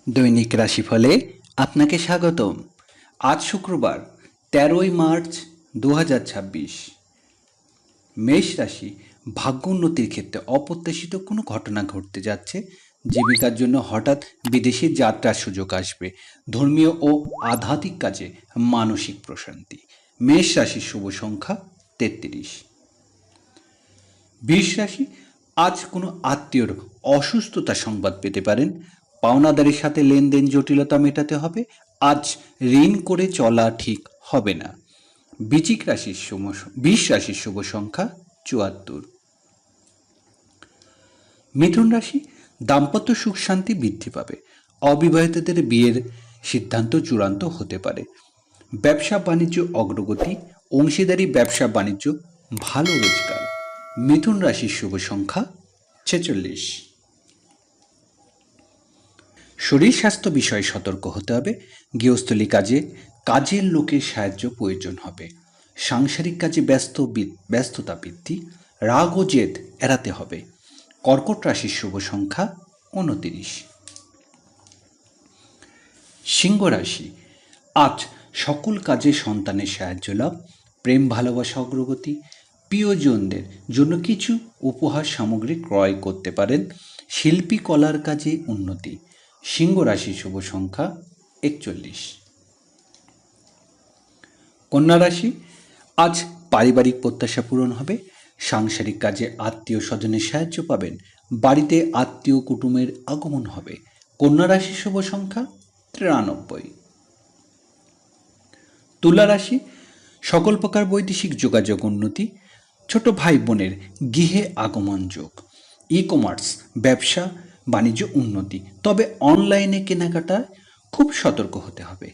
দৈনিক রাশিফলে আপনাকে স্বাগতম। আজ শুক্রবার 13ই মার্চ 2026। মেষ রাশি, ভাগ্য উন্নতির ক্ষেত্রে অপ্রত্যাশিত কোনো ঘটনা ঘটতে যাচ্ছে। জীবিকার জন্য হঠাৎ বিদেশে যাত্রার সুযোগ আসবে। ধর্মীয় ও আধ্যাত্মিক কাজে মানসিক প্রশান্তি। মেষ রাশির শুভ সংখ্যা 33। বৃষ রাশি, আজ কোনো আত্মীয়র অসুস্থতা সংবাদ পেতে পারেন। পাওনাদারের সাথে লেনদেন জটিলতা মেটাতে হবে। আজ ঋণ করে চলা ঠিক হবে না। বৃষ রাশির শুভ সংখ্যা 74। মিথুন রাশি, দাম্পত্য সুখ শান্তি বৃদ্ধি পাবে। অবিবাহিতদের বিয়ের সিদ্ধান্ত চূড়ান্ত হতে পারে। ব্যবসা বাণিজ্য অগ্রগতি, অংশীদারি ব্যবসা বাণিজ্য ভালো রোজগার। মিথুন রাশির শুভ সংখ্যা 46। শরীর স্বাস্থ্য বিষয়ে সতর্ক হতে হবে। গৃহস্থলী কাজে কাজের লোকের সাহায্য প্রয়োজন হবে। সাংসারিক কাজে ব্যস্ততা বৃদ্ধি। রাগ ও জেদ এড়াতে হবে। কর্কট রাশির শুভ সংখ্যা 29। সিংহ রাশি, আজ সকল কাজে সন্তানের সাহায্য লাভ। প্রেম ভালোবাসা অগ্রগতি। প্রিয়জনদের জন্য কিছু উপহার সামগ্রী ক্রয় করতে পারেন। শিল্পী কলার কাজে উন্নতি। সিংহ রাশির শুভ সংখ্যা 41। কন্যা রাশি, আজ পারিবারিক প্রত্যাশা পূরণ হবে। সাংসারিক কাজে আত্মীয় স্বজনের সাহায্য পাবেন। বাড়িতে আত্মীয় কুটুমের আগমন হবে। কন্যা রাশির শুভ সংখ্যা 93। তুলা রাশি, সকল প্রকার বৈদেশিক যোগাযোগ উন্নতি। ছোট ভাই বোনের গৃহে আগমন যোগ। ই কমার্স ব্যবসা বাণিজ্য উন্নতি, তবে অনলাইনে কেনাকাটায় খুব সতর্ক হতে হবে।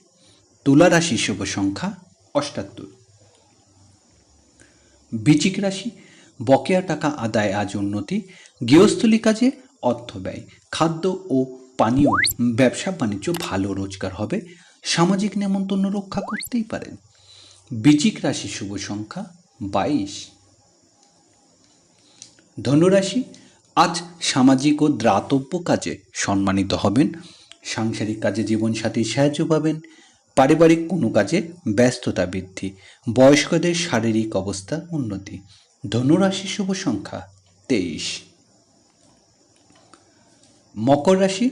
তুলা রাশির শুভ সংখ্যা 78। বৃশ্চিক রাশি, বকেয়া টাকা আদায় আজ উন্নতি। গৃহস্থলী কাজে অর্থ ব্যয়। খাদ্য ও পানীয় ব্যবসা বাণিজ্য ভালো রোজগার হবে। সামাজিক নেমন্তন্ন রক্ষা করতেই পারেন। বৃশ্চিক রাশির শুভ সংখ্যা 22। ধনুরাশি, আজ সামাজিক ও দাতব্য কাজে সম্মানিত হবেন। সাংসারিক কাজে জীবনসাথীর সাহায্য পাবেন। পারিবারিক কোনো কাজে ব্যস্ততা বৃদ্ধি। বয়স্কদের শারীরিক অবস্থা উন্নতি। ধনুরাশির শুভ সংখ্যা 23। মকর রাশি,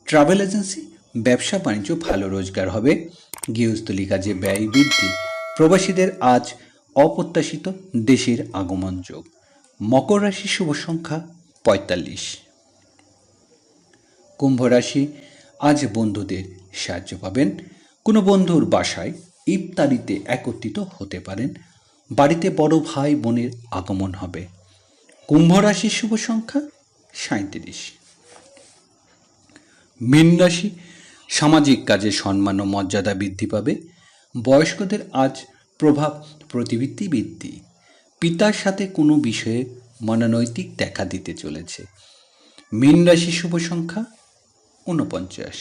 ট্রাভেল এজেন্সি ব্যবসা বাণিজ্য ভালো রোজগার হবে। গৃহস্থলী কাজে ব্যয় বৃদ্ধি। প্রবাসীদের আজ অপ্রত্যাশিত দেশের আগমন যোগ। মকর রাশির শুভ সংখ্যা 45। কুম্ভ রাশি, আজ বন্ধুদের সাহায্য পাবেন। কোনো বন্ধুর বাসায় ইফতারিতে একত্রিত হতে পারেন। বাড়িতে বড় ভাই বোনের আগমন হবে। কুম্ভ রাশির শুভ সংখ্যা 37। মীন রাশি, সামাজিক কাজে সম্মান ও মর্যাদা বৃদ্ধি পাবে। বয়স্কদের আজ প্রভাব প্রতিবৃত্তি বৃদ্ধি। পিতার সাথে কোনো বিষয়ে মনোনৈতিক দেখা দিতে চলেছে। মীন রাশির শুভ সংখ্যা 49।